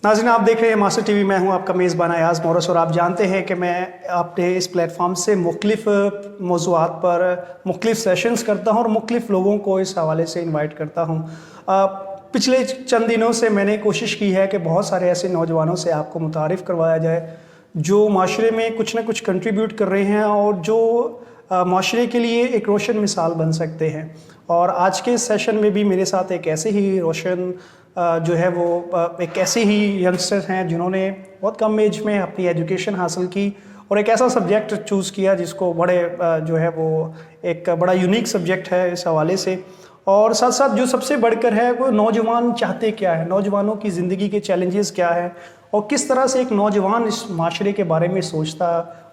नाज़रीन, आप देख रहे हैं मास्टर टीवी। मैं हूं आपका मेज़बान अयाज़ मोरस और आप जानते हैं कि मैं अपने इस प्लेटफॉर्म से मुख्तलिफ़ मौज़ूआत पर मुख्तलिफ़ सेशंस करता हूं और मुख्तलिफ़ लोगों को इस हवाले से इनवाइट करता हूं। पिछले चंद दिनों से मैंने कोशिश की है कि बहुत सारे ऐसे नौजवानों से आपको मुतारिफ़ करवाया जाए जो माशरे में कुछ ना कुछ कंट्रीब्यूट कर रहे हैं और जो माशरे के लिए एक रोशन मिसाल बन सकते हैं। और आज के सेशन में भी मेरे साथ एक ऐसे ही रोशन जो है वो एक ऐसे ही यंगस्टर हैं जिन्होंने बहुत कम एज में अपनी एजुकेशन हासिल की और एक ऐसा सब्जेक्ट चूज़ किया जिसको बड़े जो है वो एक बड़ा यूनिक सब्जेक्ट है इस हवाले से। और साथ साथ जो सबसे बढ़कर है वो नौजवान चाहते क्या है, नौजवानों की ज़िंदगी के चैलेंजेस क्या है और किस तरह से एक नौजवान इस माशरे के बारे में सोचता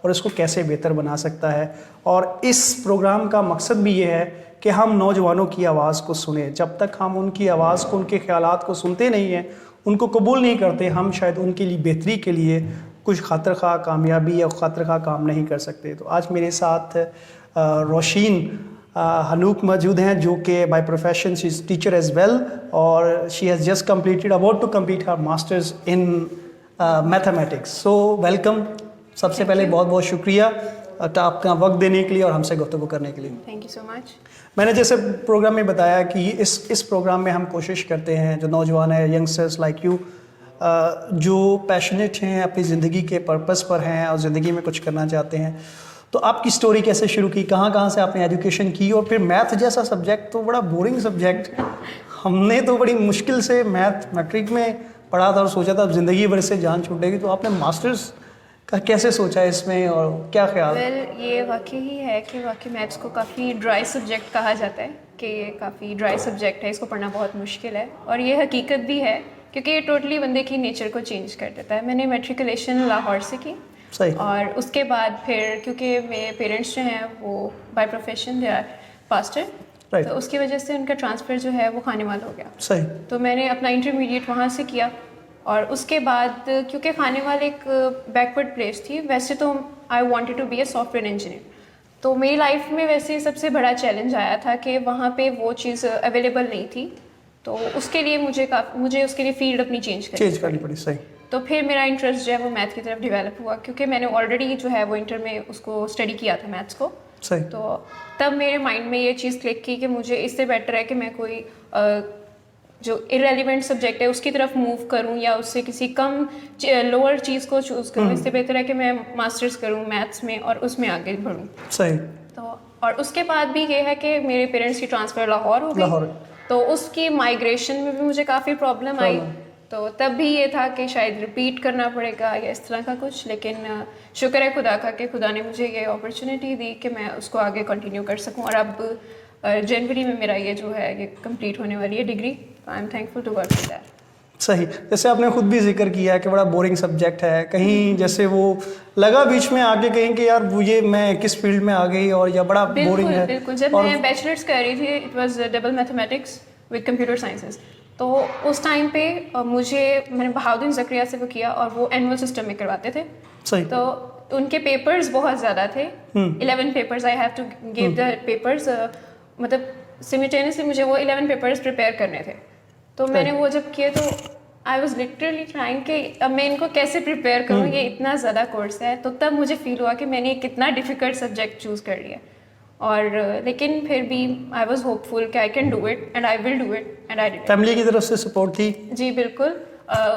और इसको कैसे बेहतर बना सकता है। और इस प्रोग्राम का मकसद भी ये है कि हम नौजवानों की आवाज़ को सुने। जब तक हम उनकी आवाज़ को, उनके ख़यालात को सुनते नहीं हैं, उनको कबूल नहीं करते, हम शायद उनके लिए बेहतरी के लिए कुछ खातिर खा कामयाबी या खातिर खा काम नहीं कर सकते। तो आज मेरे साथ रोशीन हनूक मौजूद हैं जो कि by profession she is teacher as well और she has just completed about to complete her masters in mathematics. So welcome. सबसे पहले बहुत बहुत शुक्रिया आपका वक्त देने के लिए और हमसे गुफ्तगू करने के लिए। Thank you so much. मैंने जैसे प्रोग्राम में बताया कि इस प्रोग्राम में हम कोशिश करते हैं जो नौजवान है, यंगस्टर्स लाइक यू, जो पैशनेट हैं, अपनी ज़िंदगी के पर्पस पर हैं और ज़िंदगी में कुछ करना चाहते हैं। तो आपकी स्टोरी कैसे शुरू की, कहाँ से आपने एजुकेशन की और फिर मैथ जैसा सब्जेक्ट तो बड़ा बोरिंग सब्जेक्ट, हमने तो बड़ी मुश्किल से मैथ मैट्रिक में पढ़ा था और सोचा था अब ज़िंदगी भर से जान छूटेगी, तो आपने मास्टर्स का कैसे सोचा इसमें और क्या ख्याल? ये वाकई ही है कि वाकई मैथ्स को काफ़ी ड्राई सब्जेक्ट कहा जाता है कि ये काफ़ी ड्राई सब्जेक्ट है, इसको पढ़ना बहुत मुश्किल है और ये हकीकत भी है क्योंकि ये टोटली बंदे की नेचर को चेंज कर देता है। मैंने मैट्रिकुलेशन लाहौर से की। सही। और उसके बाद फिर क्योंकि मेरे पेरेंट्स जो हैं वो by profession they are pastor, तो उसकी वजह से उनका ट्रांसफ़र जो है वो खानेवाल हो गया। सही। तो मैंने अपना इंटरमीडिएट वहाँ से किया और उसके बाद क्योंकि खानेवाल एक बैकवर्ड प्लेस थी, वैसे तो I wanted to be a software engineer, तो मेरी लाइफ में वैसे सबसे बड़ा चैलेंज आया था कि वहाँ पे वो चीज़ अवेलेबल नहीं थी, तो उसके लिए मुझे उसके लिए फील्ड अपनी चेंज करनी पड़ी। सही। तो फिर मेरा इंटरेस्ट जो है वो मैथ की तरफ डेवलप हुआ क्योंकि मैंने ऑलरेडी जो है वो इंटर में उसको स्टडी किया था मैथ्स को। सही। तो तब मेरे माइंड में ये चीज़ क्लिक की कि मुझे इससे बेटर है कि मैं कोई जो इरेलीवेंट सब्जेक्ट है उसकी तरफ मूव करूं या उससे किसी कम लोअर चीज़ को चूज़ करूं। इससे बेहतर है कि मैं मास्टर्स करूं मैथ्स में और उसमें आगे बढ़ूं। सही। तो और उसके बाद भी ये है कि मेरे पेरेंट्स की ट्रांसफ़र लाहौर हो गई, तो उसकी माइग्रेशन में भी मुझे काफ़ी प्रॉब्लम आई। तो तब भी ये था कि शायद रिपीट करना पड़ेगा या इस तरह का कुछ, लेकिन शुक्र है खुदा का कि खुदा ने मुझे ये अपॉर्चुनिटी दी कि मैं उसको आगे कंटिन्यू कर सकूं। और अब जनवरी में मेरा ये जो है ये कंप्लीट होने वाली है degree. I am thankful to work with that. सही। जैसे आपने खुद भी जिक्र किया है कि बड़ा बोरिंग सब्जेक्ट है, कहीं जैसे वो लगा बीच में आगे कहीं कि यार वो ये मैं किस फील्ड में आ गई और या बड़ा बोरिंग है। बिल्कुल। जब मैं बैचलर्स कर रही थी it was double mathematics with computer sciences, तो उस टाइम पे मैंने बहाउद्दीन ज़करिया से वो किया और वो एनुअल सिस्टम में करवाते थे। सही। तो उनके पेपर्स बहुत ज़्यादा थे, 11 papers I have to give the papers, मतलब सिमिल्टेनियसली मुझे वो 11 पेपर्स प्रिपेयर करने थे। तो मैंने वो जब किए तो आई वॉज लिटरली ट्राइंग कि अब मैं इनको कैसे प्रिपेयर करूँ, ये इतना ज़्यादा कोर्स है। तो तब मुझे फील हुआ कि मैंने कितना डिफ़िकल्ट सब्जेक्ट चूज़ कर लिया और लेकिन फिर भी आई वॉज होपफुल कि I can do it and I will do it and I did. Family की तरफ से सपोर्ट थी? जी बिल्कुल।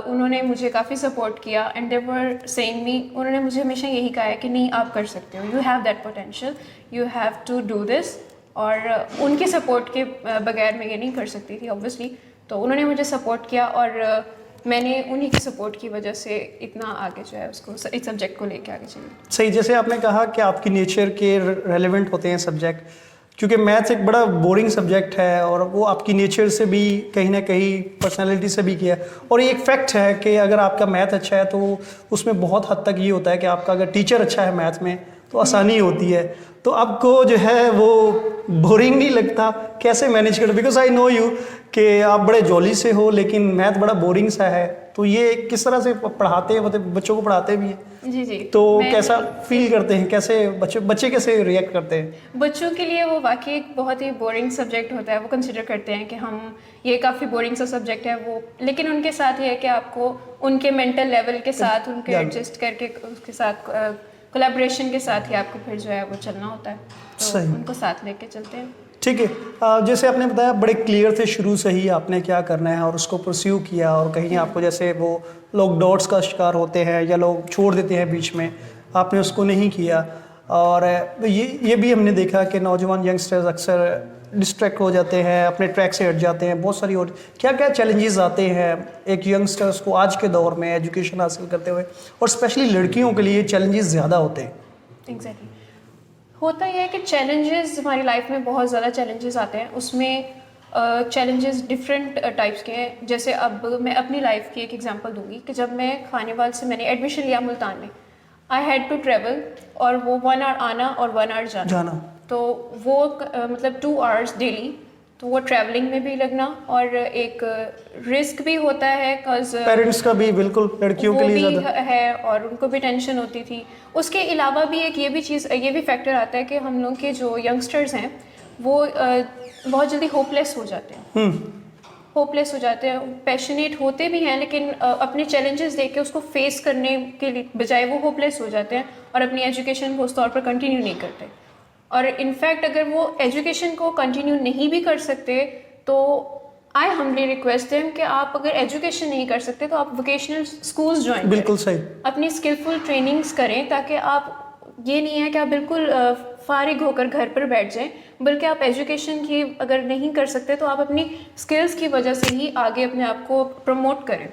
उन्होंने मुझे काफ़ी सपोर्ट किया and they were saying me, उन्होंने मुझे हमेशा यही कहा है कि नहीं आप कर सकते हो, you have that potential, you have to do this. और उनके सपोर्ट के बगैर मैं ये नहीं कर सकती थी ऑब्वियसली। तो उन्होंने मुझे सपोर्ट किया और मैंने उन्हीं की सपोर्ट की वजह से इतना आगे जो है उसको इस सब्जेक्ट को लेके आगे चली। सही। जैसे आपने कहा कि आपकी नेचर के रेलेवेंट होते हैं सब्जेक्ट, क्योंकि मैथ्स एक बड़ा बोरिंग सब्जेक्ट है और वो आपकी नेचर से भी कहीं ना कहीं पर्सनालिटी से भी किया। और ये एक फैक्ट है कि अगर आपका मैथ अच्छा है तो उसमें बहुत हद तक ये होता है कि आपका अगर टीचर अच्छा है मैथ में तो आसानी होती है। तो आपको जो है वो बोरिंग नहीं लगता, कैसे मैनेज करो? बिकॉज आई नो यू कि आप बड़े जॉली से हो लेकिन मैथ बड़ा बोरिंग सा है, तो ये किस तरह से पढ़ाते हैं, मतलब बच्चों को पढ़ाते भी हैं? जी जी। तो मैं- कैसा फील करते हैं, कैसे बच्चे कैसे रिएक्ट करते हैं? बच्चों के लिए वो वाकई एक बहुत ही बोरिंग सब्जेक्ट होता है, वो कंसिडर करते हैं कि हम ये काफ़ी बोरिंग सा सब्जेक्ट है वो, लेकिन उनके साथ ये है कि आपको उनके मेंटल लेवल के साथ उनके या- एडजस्ट करके उसके साथ कोलैबोरेशन के साथ ही आपको फिर जो है वो चलना होता है, तो सही। उनको साथ लेके चलते हैं। ठीक है। जैसे आपने बताया बड़े क्लियर थे शुरू से ही आपने क्या करना है और उसको परस्यू किया, और कहीं आपको जैसे वो लोग डॉट्स का शिकार होते हैं या लोग छोड़ देते हैं बीच में, आपने उसको नहीं किया। और ये भी हमने देखा कि नौजवान यंगस्टर्स अक्सर डिस्ट्रैक्ट हो जाते हैं, अपने ट्रैक से हट जाते हैं, बहुत सारी और क्या क्या चैलेंजेस आते हैं एक यंगस्टर्स को आज के दौर में एजुकेशन हासिल करते हुए, और स्पेशली लड़कियों के लिए चैलेंजेस ज़्यादा होते हैं? एग्जैक्टली होता यह है कि चैलेंजेस हमारी लाइफ में बहुत ज़्यादा चैलेंजेस आते हैं, उसमें चैलेंजेस डिफरेंट टाइप्स के हैं। जैसे अब मैं अपनी लाइफ की एक एग्जांपल दूंगी कि जब मैं खानेवाल से मैंने एडमिशन लिया मुल्तान में, आई हैड टू ट्रेवल, और वो 1 आवर आना और 1 आवर जाना, तो वो मतलब 2 आवर्स डेली, तो वो ट्रैवलिंग में भी लगना, और एक रिस्क भी होता है बिकॉज पेरेंट्स का भी बिल्कुल लड़कियों के लिए ज़्यादा है और उनको भी टेंशन होती थी। उसके अलावा भी एक ये भी फैक्टर आता है कि हम लोग के जो यंगस्टर्स हैं वो बहुत जल्दी होपलेस हो जाते हैं, होपलेस हो जाते हैं, पैशनेट होते भी हैं लेकिन अपने चैलेंजेस देख के उसको फेस करने के लिए बजाय वो होपलेस हो जाते हैं और अपनी एजुकेशन को उस तौर पर कंटिन्यू नहीं करते। और इनफैक्ट अगर वो एजुकेशन को कंटिन्यू नहीं भी कर सकते तो आई हम्बली रिक्वेस्ट देम कि आप अगर एजुकेशन नहीं कर सकते तो आप वोकेशनल स्कूल्स ज्वाइन बिल्कुल सही, अपनी स्किलफुल ट्रेनिंग्स करें, ताकि आप, ये नहीं है कि आप बिल्कुल फारिग होकर घर पर बैठ जाएं, बल्कि आप एजुकेशन की अगर नहीं कर सकते तो आप अपनी स्किल्स की वजह से ही आगे अपने आप को प्रमोट करें।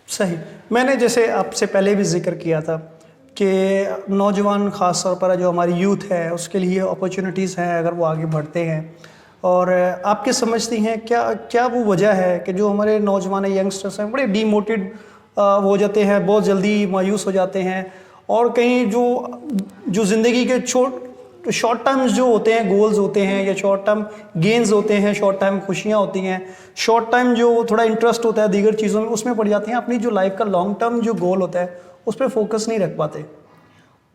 सही। मैंने जैसे आपसे पहले भी जिक्र किया था कि नौजवान ख़ास तौर पर जो हमारी यूथ है उसके लिए अपॉर्चुनिटीज़ हैं अगर वो आगे बढ़ते हैं, और आप क्या समझती हैं क्या वो वजह है कि जो हमारे नौजवान यंगस्टर्स हैं बड़े डीमोटिवेट हो जाते हैं, बहुत जल्दी मायूस हो जाते हैं, और कहीं जो ज़िंदगी के शॉर्ट टर्म्स जो होते हैं गोल्स होते हैं या शॉर्ट टर्म गेन्स होते हैं, शॉर्ट टाइम खुशियाँ होती हैं, शॉर्ट टाइम जो थोड़ा इंटरेस्ट होता है दीगर चीज़ों में उसमें पड़ जाते हैं, अपनी जो लाइफ का लॉन्ग टर्म जो गोल होता है उस पर फोकस नहीं रख पाते।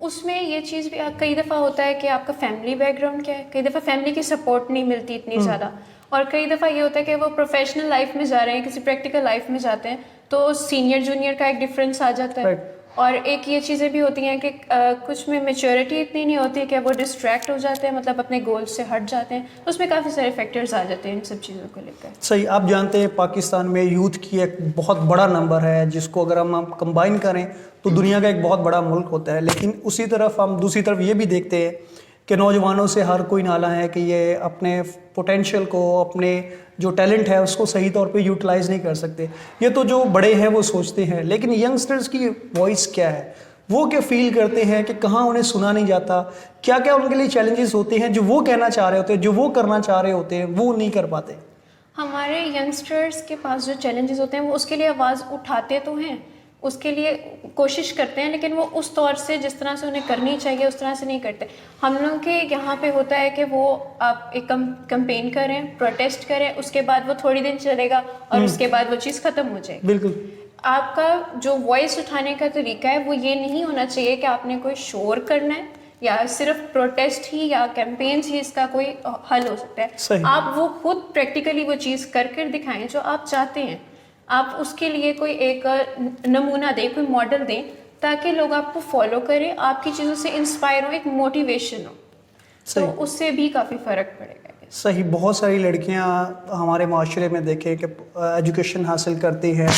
उसमें ये चीज़ भी कई दफ़ा होता है कि आपका फैमिली बैकग्राउंड क्या है, कई दफ़ा फैमिली की सपोर्ट नहीं मिलती इतनी ज़्यादा, और कई दफ़ा ये होता है कि वो प्रोफेशनल लाइफ में जा रहे हैं, किसी प्रैक्टिकल लाइफ में जाते हैं, तो सीनियर जूनियर का एक डिफरेंस आ जाता है। और एक ये चीज़ें भी होती हैं कि कुछ में मैच्योरिटी इतनी नहीं होती कि वो डिस्ट्रैक्ट हो जाते हैं, मतलब अपने गोल से हट जाते हैं, तो उसमें काफ़ी सारे फैक्टर्स आ जाते हैं इन सब चीज़ों को लेकर। सही। आप जानते हैं पाकिस्तान में यूथ की एक बहुत बड़ा नंबर है जिसको अगर हम कंबाइन करें तो दुनिया का एक बहुत बड़ा मुल्क होता है, लेकिन उसी तरफ हम दूसरी तरफ ये भी देखते हैं कि नौजवानों से हर कोई नाला है कि ये अपने पोटेंशियल को, अपने जो टैलेंट है उसको सही तौर पे यूटिलाइज़ नहीं कर सकते। ये तो जो बड़े हैं वो सोचते हैं, लेकिन यंगस्टर्स की वॉइस क्या है, वो क्या फील करते हैं कि कहाँ उन्हें सुना नहीं जाता, क्या क्या उनके लिए चैलेंजेस होते हैं जो वो कहना चाह रहे होते हैं, जो वो करना चाह रहे होते हैं वो नहीं कर पाते। हमारे यंगस्टर्स के पास जो चैलेंजेस होते हैं वो उसके लिए आवाज़ उठाते तो हैं, उसके लिए कोशिश करते हैं, लेकिन वो उस तौर से जिस तरह से उन्हें करनी चाहिए उस तरह से नहीं करते। हम लोग के यहाँ पे होता है कि वो आप एक कंपेन करें, प्रोटेस्ट करें, उसके बाद वो थोड़ी दिन चलेगा और उसके बाद वो चीज़ ख़त्म हो जाएगी। बिल्कुल। आपका जो वॉइस उठाने का तरीका है वो ये नहीं होना चाहिए कि आपने कोई शोर करना है या सिर्फ प्रोटेस्ट ही या कैंपेन्स ही इसका कोई हल हो सकता है। आप वो खुद प्रैक्टिकली वो चीज़ कर दिखाएं जो आप चाहते हैं, आप उसके लिए कोई एक नमूना दें, कोई मॉडल दें, ताकि लोग आपको फॉलो करें, आपकी चीज़ों से इंस्पायर हो, एक मोटिवेशन हो, तो उससे भी काफ़ी फ़र्क पड़ेगा। सही। बहुत सारी लड़कियां हमारे माशरे में देखें कि एजुकेशन हासिल करती हैं,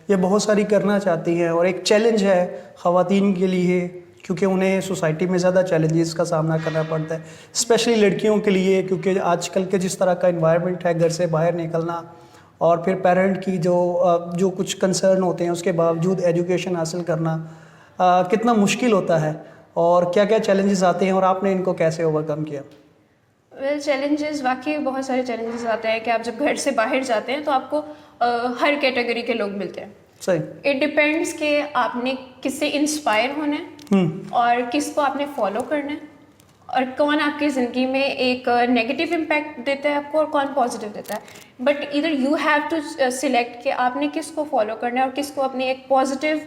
ये बहुत सारी करना चाहती हैं, और एक चैलेंज है ख़वातीन के लिए क्योंकि उन्हें सोसाइटी में ज़्यादा चैलेंजेस का सामना करना पड़ता है, स्पेशली लड़कियों के लिए, क्योंकि आजकल के जिस तरह का इन्वायरमेंट है, घर से बाहर निकलना और फिर पेरेंट की जो कुछ कंसर्न होते हैं उसके बावजूद एजुकेशन हासिल करना कितना मुश्किल होता है, और क्या क्या चैलेंजेस आते हैं और आपने इनको कैसे ओवरकम किया? वेल, चैलेंजेस वाकई बहुत सारे चैलेंजेस आते हैं कि आप जब घर से बाहर जाते हैं तो आपको हर कैटेगरी के लोग मिलते हैं। सही। इट डिपेंड्स कि आपने किससे इंस्पायर होना है और किसको आपने फॉलो करना है। और कौन आपकी ज़िंदगी में एक नेगेटिव इम्पैक्ट देता है आपको और कौन पॉजिटिव देता है। बट इधर यू हैव टू सिलेक्ट कि आपने किसको फॉलो करना है और किसको अपने एक पॉजिटिव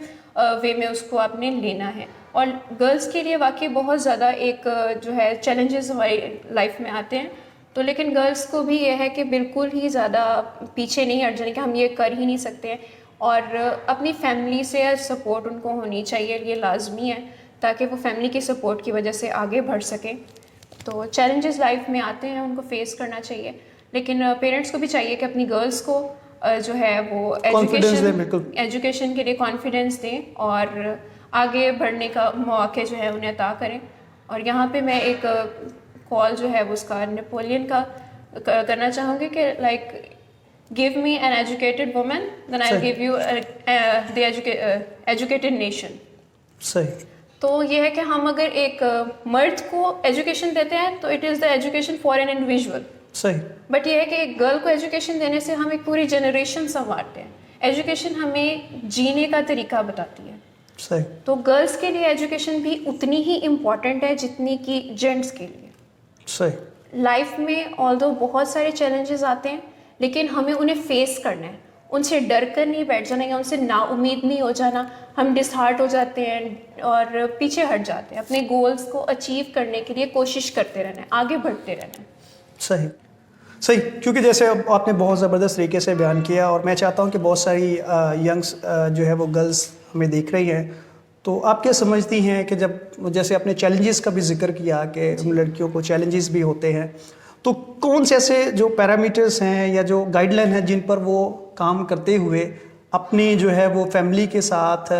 वे में उसको आपने लेना है। और गर्ल्स के लिए वाकई बहुत ज़्यादा एक जो है चैलेंजेस हमारी लाइफ में आते हैं। तो लेकिन गर्ल्स को भी ये है कि बिल्कुल ही ज़्यादा पीछे नहीं हट जाने कि हम ये कर ही नहीं सकते हैं, और अपनी फैमिली से सपोर्ट उनको होनी चाहिए, ये लाजमी है, ताकि वो फैमिली की सपोर्ट की वजह से आगे बढ़ सकें। तो चैलेंजेस लाइफ में आते हैं, उनको फेस करना चाहिए, लेकिन पेरेंट्स को भी चाहिए कि अपनी गर्ल्स को जो है वो एजुकेशन के लिए कॉन्फिडेंस दें और आगे बढ़ने का मौके जो है उन्हें अता करें। और यहाँ पे मैं एक कॉल जो है वो उसका नेपोलियन का करना चाहूँगी कि like give me an educated woman then I give you the educated nation. सही। तो ये है कि हम अगर एक मर्द को एजुकेशन देते हैं तो it is the education for an individual. सही। बट ये है कि एक गर्ल को एजुकेशन देने से हम एक पूरी जनरेशन संवारते हैं। एजुकेशन हमें जीने का तरीका बताती है। सही। तो गर्ल्स के लिए एजुकेशन भी उतनी ही इम्पॉर्टेंट है जितनी कि जेंट्स के लिए। सही। लाइफ में ऑल्दो बहुत सारे चैलेंजेस आते हैं, लेकिन हमें उन्हें फेस करना है, उनसे डर कर नहीं बैठ जाना या उनसे नाउम्मीद नहीं हो जाना। हम डिसहार्ट हो जाते हैं और पीछे हट जाते हैं। अपने गोल्स को अचीव करने के लिए कोशिश करते रहना है, आगे बढ़ते रहना है। सही। सही, क्योंकि जैसे आपने बहुत ज़बरदस्त तरीके से बयान किया, और मैं चाहता हूं कि बहुत सारी यंग्स जो है वो गर्ल्स हमें देख रही हैं, तो आप क्या समझती हैं कि जब जैसे आपने चैलेंजेस का भी जिक्र किया कि उन लड़कियों को चैलेंजेस भी होते हैं, तो कौन से ऐसे जो पैरामीटर्स हैं या जो गाइडलाइन है जिन पर वो काम करते हुए अपनी जो है वो फैमिली के साथ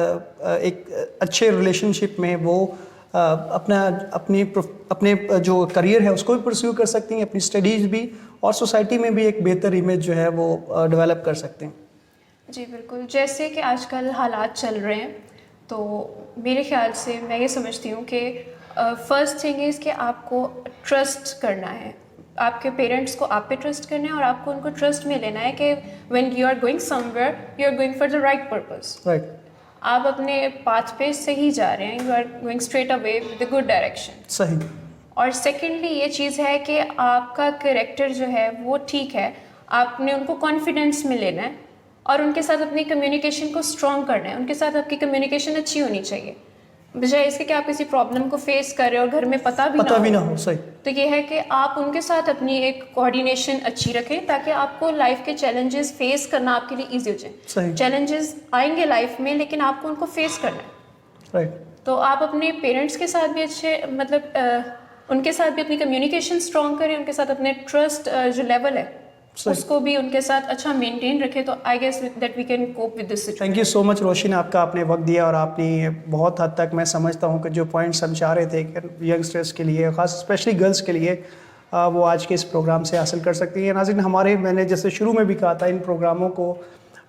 एक अच्छे रिलेशनशिप में वो अपने जो करियर है उसको भी परस्यू कर सकती हैं, अपनी स्टडीज़ भी, और सोसाइटी में भी एक बेहतर इमेज जो है वो डेवलप कर सकते हैं? जी बिल्कुल, जैसे कि आजकल हालात चल रहे हैं, तो मेरे ख्याल से मैं ये समझती हूँ कि फर्स्ट थिंग इज़ कि आपको ट्रस्ट करना है। आपके पेरेंट्स को आप पे ट्रस्ट करना है और आपको उनको ट्रस्ट में लेना है कि when you are going somewhere you are going for the right purpose. Right. आप अपने पाथ पे सही जा रहे हैं, you are going straight away with the good direction. सही। और सेकेंडली ये चीज़ है कि आपका कैरेक्टर जो है वो ठीक है, आपने उनको कॉन्फिडेंस में लेना है और उनके साथ अपनी कम्युनिकेशन को स्ट्रॉन्ग करना है। उनके साथ आपकी कम्युनिकेशन अच्छी होनी चाहिए, बजाय इसके कि आप किसी प्रॉब्लम को फेस कर रहे हो और घर में पता भी ना हो। सही। तो ये है कि आप उनके साथ अपनी एक कोऑर्डिनेशन अच्छी रखें ताकि आपको लाइफ के चैलेंजेस फेस करना आपके लिए ईजी हो जाए। चैलेंजेस आएंगे लाइफ में, लेकिन आपको उनको फेस करना है। राइट। तो आप अपने पेरेंट्स के साथ भी अच्छे मतलब उनके साथ भी अपनी कम्युनिकेशन स्ट्रॉन्ग करें, उनके साथ अपने ट्रस्ट जो लेवल है उसको भी उनके साथ अच्छा मेंटेन रखें। तो I guess that we can cope with this situation. Thank you so much Roshin, आपका आपने वक्त दिया और आपने बहुत हद तक मैं समझता हूँ कि जो पॉइंट्स हम चाह रहे थे कि यंगस्टर्स के लिए, खास स्पेशली गर्ल्स के लिए, वो आज के इस प्रोग्राम से हासिल कर सकती हैं। नाज़रीन, हमारे मैंने जैसे शुरू में भी कहा था, इन प्रोग्रामों को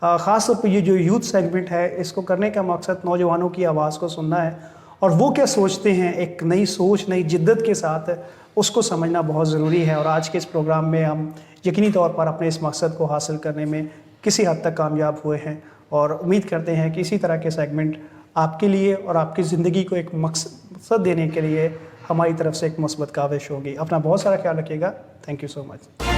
ख़ास तौर पर ये जो यूथ सेगमेंट है इसको करने का मकसद नौजवानों की आवाज़ को सुनना है और वो क्या सोचते हैं, एक नई सोच, नई जिद्दत के साथ उसको समझना बहुत ज़रूरी है। और आज के इस प्रोग्राम में हम यकीनी तौर पर अपने इस मकसद को हासिल करने में किसी हद तक कामयाब हुए हैं और उम्मीद करते हैं कि इसी तरह के सेगमेंट आपके लिए और आपकी ज़िंदगी को एक मकसद देने के लिए हमारी तरफ से एक मुस्बत काविश होगी। अपना बहुत सारा ख्याल रखिएगा। Thank you so much.